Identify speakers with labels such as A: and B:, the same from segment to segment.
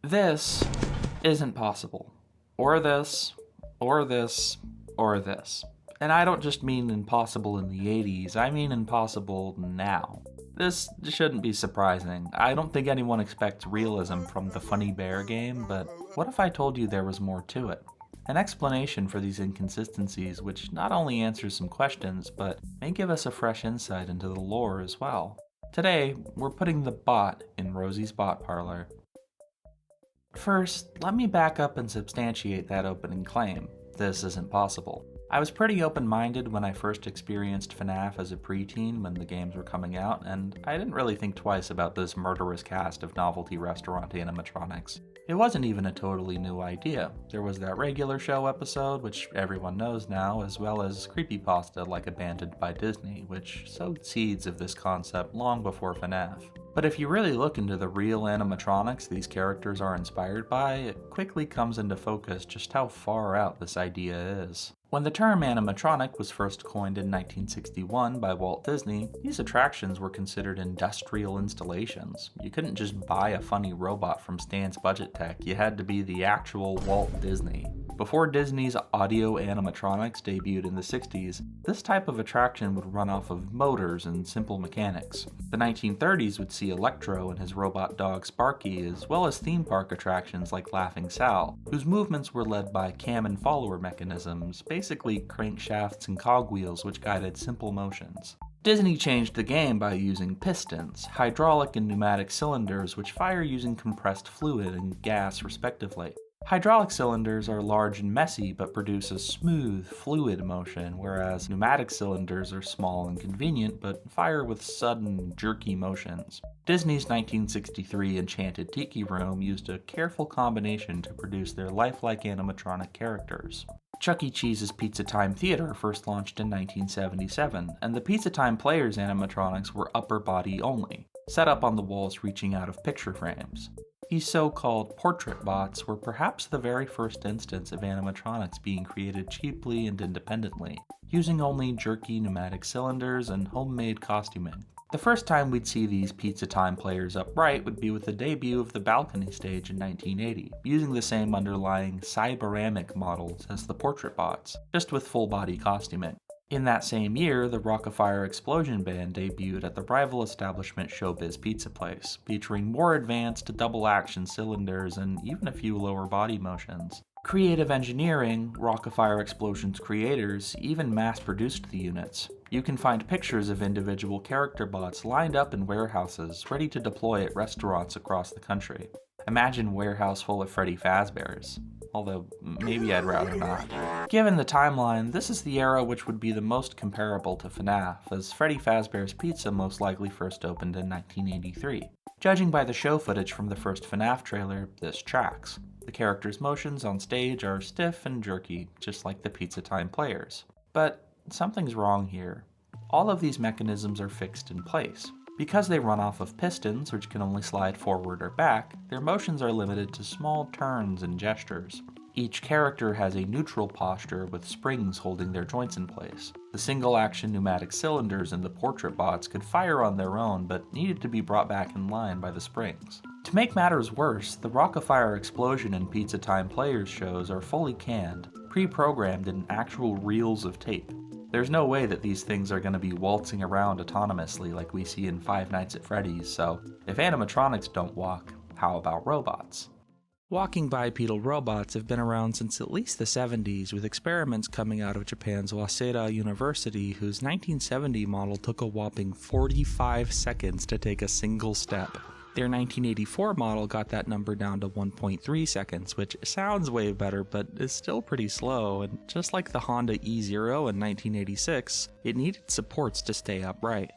A: This isn't possible. Or this, or this, or this. And I don't just mean impossible in the 80s, I mean impossible now. This shouldn't be surprising. I don't think anyone expects realism from the Funny Bear game, but what if I told you there was more to it? An explanation for these inconsistencies which not only answers some questions, but may give us a fresh insight into the lore as well. Today, we're putting the bot in Rosie's Bot Parlor. First, let me back up and substantiate that opening claim. This isn't possible. I was pretty open-minded when I first experienced FNAF as a preteen when the games were coming out, and I didn't really think twice about this murderous cast of novelty restaurant animatronics. It wasn't even a totally new idea. There was that regular show episode, which everyone knows now, as well as creepypasta like Abandoned by Disney, which sowed seeds of this concept long before FNAF. But if you really look into the real animatronics these characters are inspired by, it quickly comes into focus just how far out this idea is. When the term animatronic was first coined in 1961 by Walt Disney, these attractions were considered industrial installations. You couldn't just buy a funny robot from Stan's Budget Tech, you had to be the actual Walt Disney. Before Disney's audio animatronics debuted in the 60s, this type of attraction would run off of motors and simple mechanics. The 1930s would see Electro and his robot dog Sparky, as well as theme park attractions like Laughing Sal, whose movements were led by cam and follower mechanisms, basically crankshafts and cogwheels which guided simple motions. Disney changed the game by using pistons, hydraulic and pneumatic cylinders which fire using compressed fluid and gas respectively. Hydraulic cylinders are large and messy but produce a smooth, fluid motion, whereas pneumatic cylinders are small and convenient but fire with sudden, jerky motions. Disney's 1963 Enchanted Tiki Room used a careful combination to produce their lifelike animatronic characters. Chuck E. Cheese's Pizza Time Theater first launched in 1977, and the Pizza Time Players animatronics were upper body only, set up on the walls reaching out of picture frames. These so-called portrait bots were perhaps the very first instance of animatronics being created cheaply and independently, using only jerky pneumatic cylinders and homemade costuming. The first time we'd see these Pizza Time Players upright would be with the debut of the balcony stage in 1980, using the same underlying cyberamic models as the portrait bots, just with full-body costuming. In that same year, the Rock-afire Explosion Band debuted at the rival establishment Showbiz Pizza Place, featuring more advanced double-action cylinders and even a few lower body motions. Creative Engineering, Rock-afire Explosion's creators, even mass-produced the units. You can find pictures of individual character bots lined up in warehouses, ready to deploy at restaurants across the country. Imagine a warehouse full of Freddy Fazbears. Although, maybe I'd rather not. Given the timeline, this is the era which would be the most comparable to FNAF, as Freddy Fazbear's Pizza most likely first opened in 1983. Judging by the show footage from the first FNAF trailer, this tracks. The characters' motions on stage are stiff and jerky, just like the Pizza Time Players. But something's wrong here. All of these mechanisms are fixed in place. Because they run off of pistons, which can only slide forward or back, their motions are limited to small turns and gestures. Each character has a neutral posture with springs holding their joints in place. The single-action pneumatic cylinders in the portrait bots could fire on their own, but needed to be brought back in line by the springs. To make matters worse, the Rock-afire Explosion and Pizza Time Players shows are fully canned, pre-programmed in actual reels of tape. There's no way that these things are going to be waltzing around autonomously like we see in Five Nights at Freddy's, so if animatronics don't walk, how about robots? Walking bipedal robots have been around since at least the 70s, with experiments coming out of Japan's Waseda University, whose 1970 model took a whopping 45 seconds to take a single step. Their 1984 model got that number down to 1.3 seconds, which sounds way better, but is still pretty slow, and just like the Honda E0 in 1986, it needed supports to stay upright.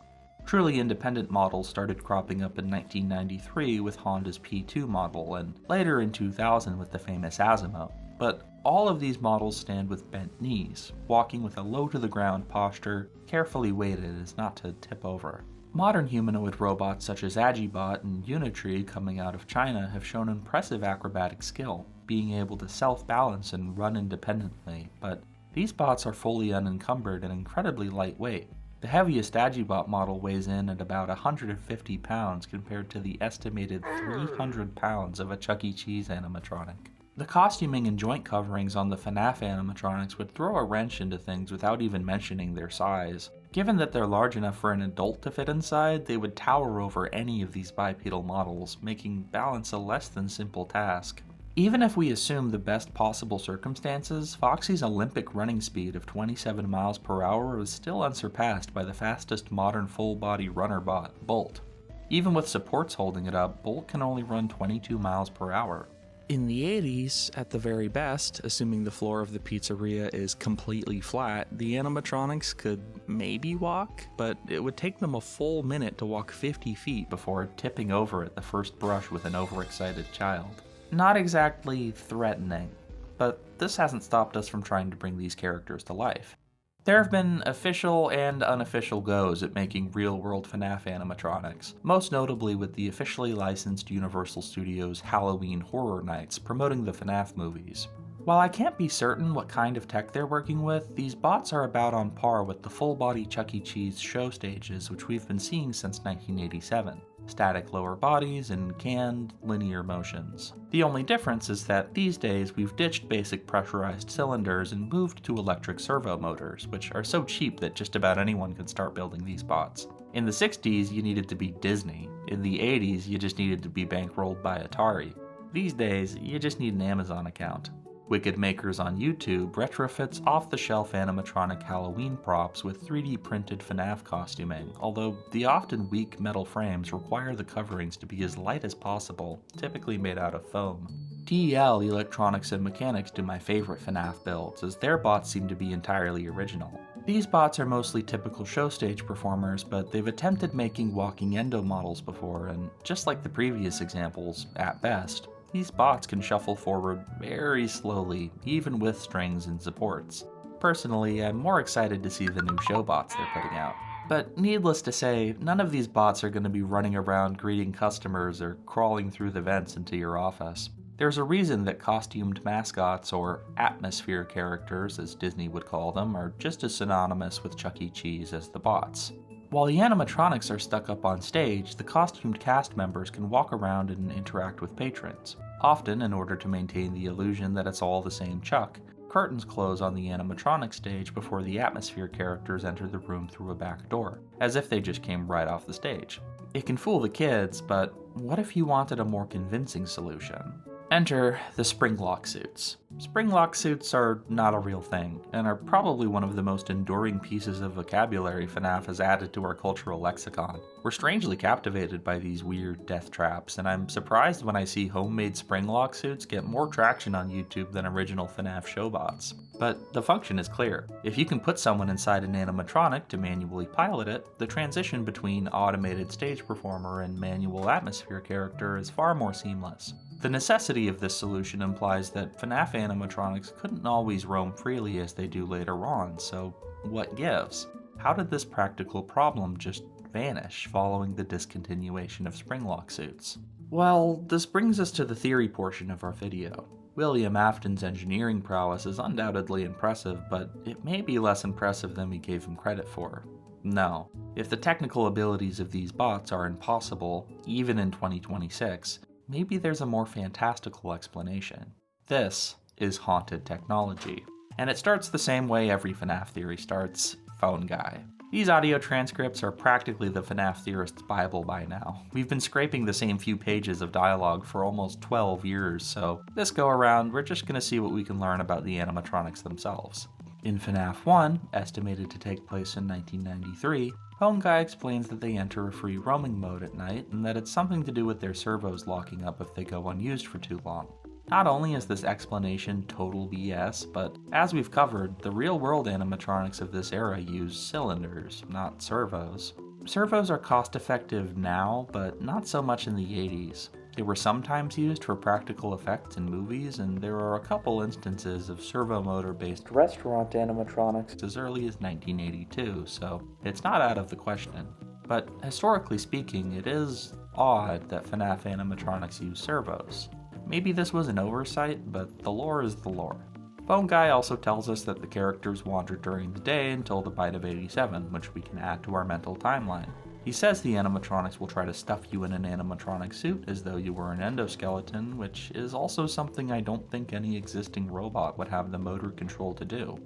A: Truly independent models started cropping up in 1993 with Honda's P2 model, and later in 2000 with the famous Asimo. But all of these models stand with bent knees, walking with a low-to-the-ground posture, carefully weighted as not to tip over. Modern humanoid robots such as Agibot and Unitree coming out of China have shown impressive acrobatic skill, being able to self-balance and run independently, but these bots are fully unencumbered and incredibly lightweight. The heaviest Agibot model weighs in at about 150 pounds compared to the estimated 300 pounds of a Chuck E. Cheese animatronic. The costuming and joint coverings on the FNAF animatronics would throw a wrench into things without even mentioning their size. Given that they're large enough for an adult to fit inside, they would tower over any of these bipedal models, making balance a less than simple task. Even if we assume the best possible circumstances, Foxy's Olympic running speed of 27 miles per hour is still unsurpassed by the fastest modern full-body runner bot, Bolt. Even with supports holding it up, Bolt can only run 22 miles per hour. In the 80s, at the very best, assuming the floor of the pizzeria is completely flat, the animatronics could maybe walk, but it would take them a full minute to walk 50 feet before tipping over at the first brush with an overexcited child. Not exactly threatening, but this hasn't stopped us from trying to bring these characters to life. There have been official and unofficial goes at making real-world FNAF animatronics, most notably with the officially licensed Universal Studios Halloween Horror Nights promoting the FNAF movies. While I can't be certain what kind of tech they're working with, these bots are about on par with the full-body Chuck E. Cheese show stages which we've been seeing since 1987. Static lower bodies and canned, linear motions. The only difference is that these days we've ditched basic pressurized cylinders and moved to electric servo motors, which are so cheap that just about anyone can start building these bots. In the 60s, you needed to be Disney. In the 80s, you just needed to be bankrolled by Atari. These days, you just need an Amazon account. Wicked Makers on YouTube retrofits off-the-shelf animatronic Halloween props with 3D printed FNAF costuming, although the often weak metal frames require the coverings to be as light as possible, typically made out of foam. DEL Electronics and Mechanics do my favorite FNAF builds, as their bots seem to be entirely original. These bots are mostly typical show stage performers, but they've attempted making walking endo models before, and just like the previous examples, at best, these bots can shuffle forward very slowly, even with strings and supports. Personally, I'm more excited to see the new show bots they're putting out. But needless to say, none of these bots are going to be running around greeting customers or crawling through the vents into your office. There's a reason that costumed mascots, or atmosphere characters as Disney would call them, are just as synonymous with Chuck E. Cheese as the bots. While the animatronics are stuck up on stage, the costumed cast members can walk around and interact with patrons. Often, in order to maintain the illusion that it's all the same Chuck, curtains close on the animatronic stage before the atmosphere characters enter the room through a back door, as if they just came right off the stage. It can fool the kids, but what if you wanted a more convincing solution? Enter the spring-lock suits. Spring-lock suits are not a real thing, and are probably one of the most enduring pieces of vocabulary FNAF has added to our cultural lexicon. We're strangely captivated by these weird death traps, and I'm surprised when I see homemade spring-lock suits get more traction on YouTube than original FNAF showbots. But the function is clear. If you can put someone inside an animatronic to manually pilot it, the transition between automated stage performer and manual atmosphere character is far more seamless. The necessity of this solution implies that FNAF animatronics couldn't always roam freely as they do later on, so what gives? How did this practical problem just vanish following the discontinuation of spring-lock suits? Well, this brings us to the theory portion of our video. William Afton's engineering prowess is undoubtedly impressive, but it may be less impressive than we gave him credit for. No, if the technical abilities of these bots are impossible, even in 2026, maybe there's a more fantastical explanation. This is haunted technology. And it starts the same way every FNAF theory starts: phone guy. These audio transcripts are practically the FNAF theorist's Bible by now. We've been scraping the same few pages of dialogue for almost 12 years, so this go around we're just going to see what we can learn about the animatronics themselves. In FNAF 1, estimated to take place in 1993, Phone Guy explains that they enter a free roaming mode at night and that it's something to do with their servos locking up if they go unused for too long. Not only is this explanation total BS, but as we've covered, the real-world animatronics of this era use cylinders, not servos. Servos are cost-effective now, but not so much in the 80s. They were sometimes used for practical effects in movies, and there are a couple instances of servomotor-based restaurant animatronics as early as 1982, so it's not out of the question. But historically speaking, it is odd that FNAF animatronics use servos. Maybe this was an oversight, but the lore is the lore. Phone Guy also tells us that the characters wander during the day until the bite of 87, which we can add to our mental timeline. He says the animatronics will try to stuff you in an animatronic suit as though you were an endoskeleton, which is also something I don't think any existing robot would have the motor control to do.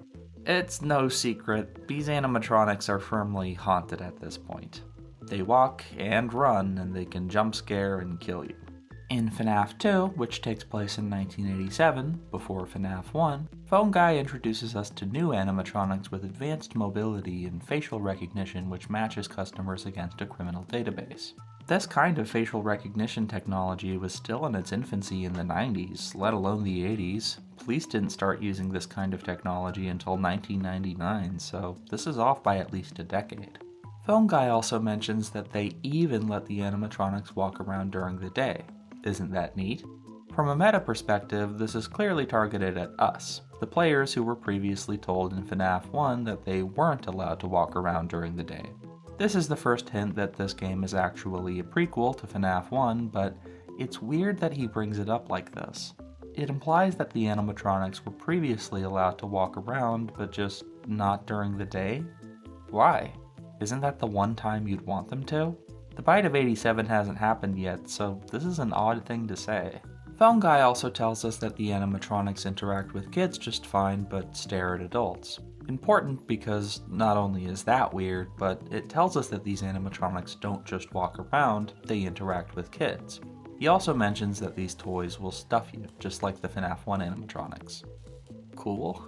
A: It's no secret, these animatronics are firmly haunted at this point. They walk and run, and they can jump scare and kill you. In FNAF 2, which takes place in 1987, before FNAF 1, Phone Guy introduces us to new animatronics with advanced mobility and facial recognition which matches customers against a criminal database. This kind of facial recognition technology was still in its infancy in the 90s, let alone the 80s. Police didn't start using this kind of technology until 1999, so this is off by at least a decade. Phone Guy also mentions that they even let the animatronics walk around during the day. Isn't that neat? From a meta perspective, this is clearly targeted at us, the players who were previously told in FNAF 1 that they weren't allowed to walk around during the day. This is the first hint that this game is actually a prequel to FNAF 1, but it's weird that he brings it up like this. It implies that the animatronics were previously allowed to walk around, but just not during the day? Why? Isn't that the one time you'd want them to? The bite of 87 hasn't happened yet, so this is an odd thing to say. Phone Guy also tells us that the animatronics interact with kids just fine, but stare at adults. Important because not only is that weird, but it tells us that these animatronics don't just walk around, they interact with kids. He also mentions that these toys will stuff you, just like the FNAF 1 animatronics. Cool.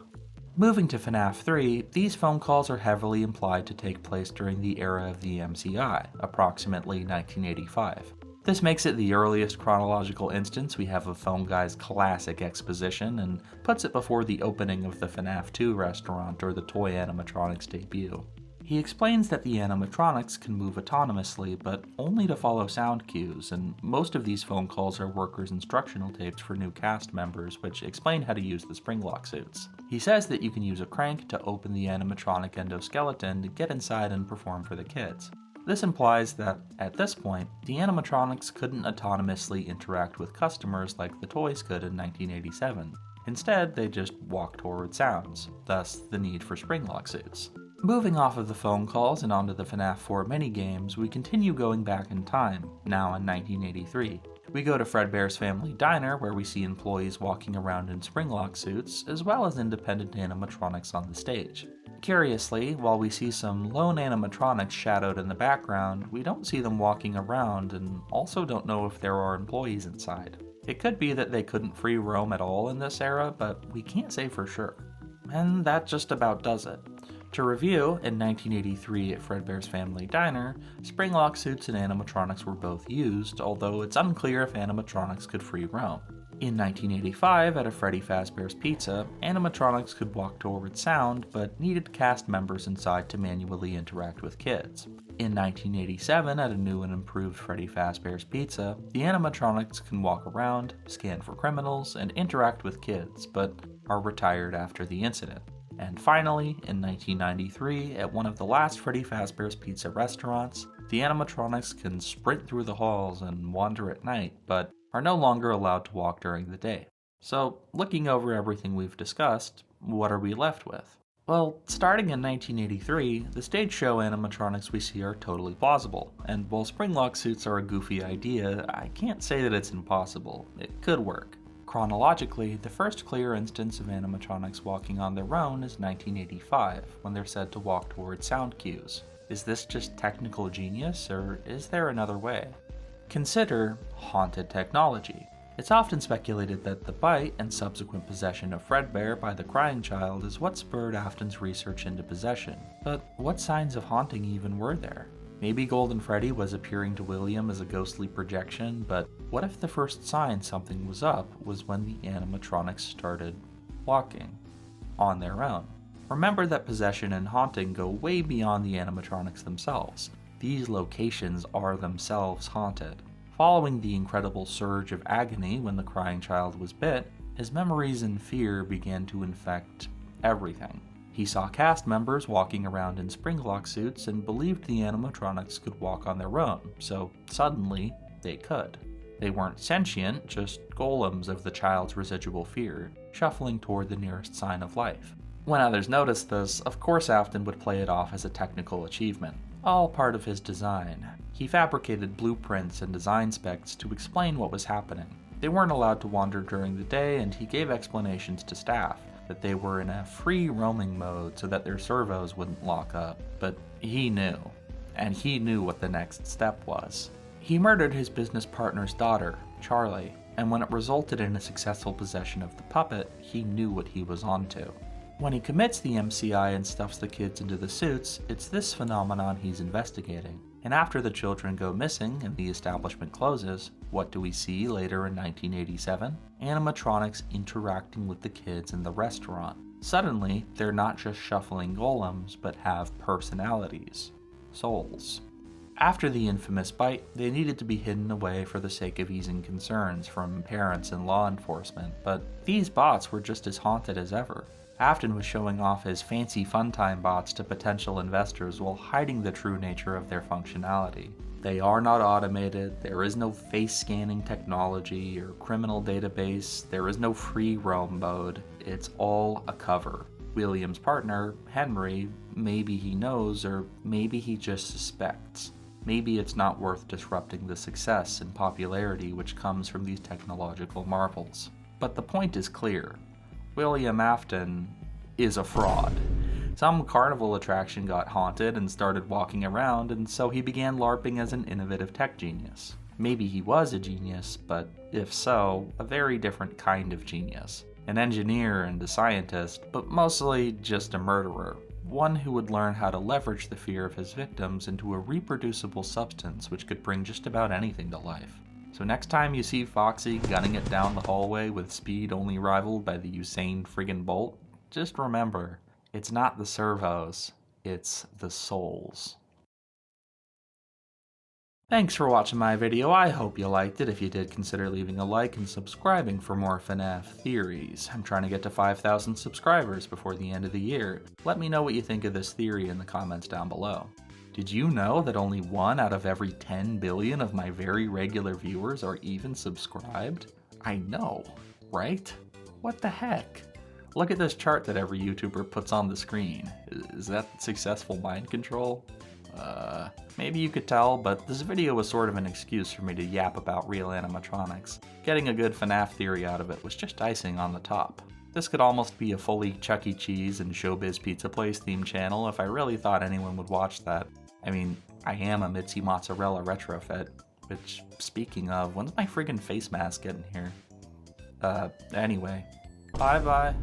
A: Moving to FNAF 3, these phone calls are heavily implied to take place during the era of the MCI, approximately 1985. This makes it the earliest chronological instance we have of Phone Guy's classic exposition and puts it before the opening of the FNAF 2 restaurant or the toy animatronics debut. He explains that the animatronics can move autonomously, but only to follow sound cues, and most of these phone calls are workers' instructional tapes for new cast members, which explain how to use the spring-lock suits. He says that you can use a crank to open the animatronic endoskeleton to get inside and perform for the kids. This implies that, at this point, the animatronics couldn't autonomously interact with customers like the toys could in 1987. Instead, they just walk toward sounds, thus the need for spring-lock suits. Moving off of the phone calls and onto the FNAF 4 minigames, we continue going back in time, now in 1983. We go to Fredbear's Family Diner, where we see employees walking around in spring-lock suits, as well as independent animatronics on the stage. Curiously, while we see some lone animatronics shadowed in the background, we don't see them walking around, and also don't know if there are employees inside. It could be that they couldn't free roam at all in this era, but we can't say for sure. And that just about does it. To review, in 1983 at Fredbear's Family Diner, spring-lock suits and animatronics were both used, although it's unclear if animatronics could free roam. In 1985 at a Freddy Fazbear's Pizza, animatronics could walk toward sound, but needed cast members inside to manually interact with kids. In 1987 at a new and improved Freddy Fazbear's Pizza, the animatronics can walk around, scan for criminals, and interact with kids, but are retired after the incident. And finally, in 1993, at one of the last Freddy Fazbear's Pizza restaurants, the animatronics can sprint through the halls and wander at night, but are no longer allowed to walk during the day. So, looking over everything we've discussed, what are we left with? Well, starting in 1983, the stage show animatronics we see are totally plausible, and while spring-lock suits are a goofy idea, I can't say that it's impossible. It could work. Chronologically, the first clear instance of animatronics walking on their own is 1985, when they're said to walk toward sound cues. Is this just technical genius, or is there another way? Consider haunted technology. It's often speculated that the bite and subsequent possession of Fredbear by the crying child is what spurred Afton's research into possession. But what signs of haunting even were there? Maybe Golden Freddy was appearing to William as a ghostly projection, but what if the first sign something was up was when the animatronics started walking on their own? Remember that possession and haunting go way beyond the animatronics themselves. These locations are themselves haunted. Following the incredible surge of agony when the crying child was bit, his memories and fear began to infect everything. He saw cast members walking around in spring-lock suits and believed the animatronics could walk on their own, so suddenly they could. They weren't sentient, just golems of the child's residual fear, shuffling toward the nearest sign of life. When others noticed this, of course Afton would play it off as a technical achievement, all part of his design. He fabricated blueprints and design specs to explain what was happening. They weren't allowed to wander during the day, and he gave explanations to staff that they were in a free roaming mode so that their servos wouldn't lock up. But he knew, and he knew what the next step was. He murdered his business partner's daughter, Charlie, and when it resulted in a successful possession of the puppet, he knew what he was onto. When he commits the MCI and stuffs the kids into the suits, it's this phenomenon he's investigating. And after the children go missing and the establishment closes, what do we see later in 1987? Animatronics interacting with the kids in the restaurant. Suddenly, they're not just shuffling golems, but have personalities. Souls. After the infamous bite, they needed to be hidden away for the sake of easing concerns from parents and law enforcement, but these bots were just as haunted as ever. Afton was showing off his fancy funtime bots to potential investors while hiding the true nature of their functionality. They are not automated, there is no face scanning technology or criminal database, there is no free roam mode, it's all a cover. William's partner, Henry, maybe he knows or maybe he just suspects. Maybe it's not worth disrupting the success and popularity which comes from these technological marvels. But the point is clear. William Afton is a fraud. Some carnival attraction got haunted and started walking around, and so he began LARPing as an innovative tech genius. Maybe he was a genius, but if so, a very different kind of genius. An engineer and a scientist, but mostly just a murderer. One who would learn how to leverage the fear of his victims into a reproducible substance which could bring just about anything to life. So next time you see Foxy gunning it down the hallway with speed only rivaled by the Usain friggin' Bolt, just remember, it's not the servos, it's the souls. Thanks for watching my video, I hope you liked it. If you did, consider leaving a like and subscribing for more FNAF theories. I'm trying to get to 5,000 subscribers before the end of the year. Let me know what you think of this theory in the comments down below. Did you know that only 1 out of every 10 billion of my very regular viewers are even subscribed? I know, right? What the heck? Look at this chart that every YouTuber puts on the screen. Is that successful mind control? Maybe you could tell, but this video was sort of an excuse for me to yap about real animatronics. Getting a good FNAF theory out of it was just icing on the top. This could almost be a fully Chuck E. Cheese and Showbiz Pizza Place themed channel if I really thought anyone would watch that. I mean, I am a Mitzi Mozzarella retrofit, which, speaking of, when's my friggin' face mask getting here? Anyway, bye-bye.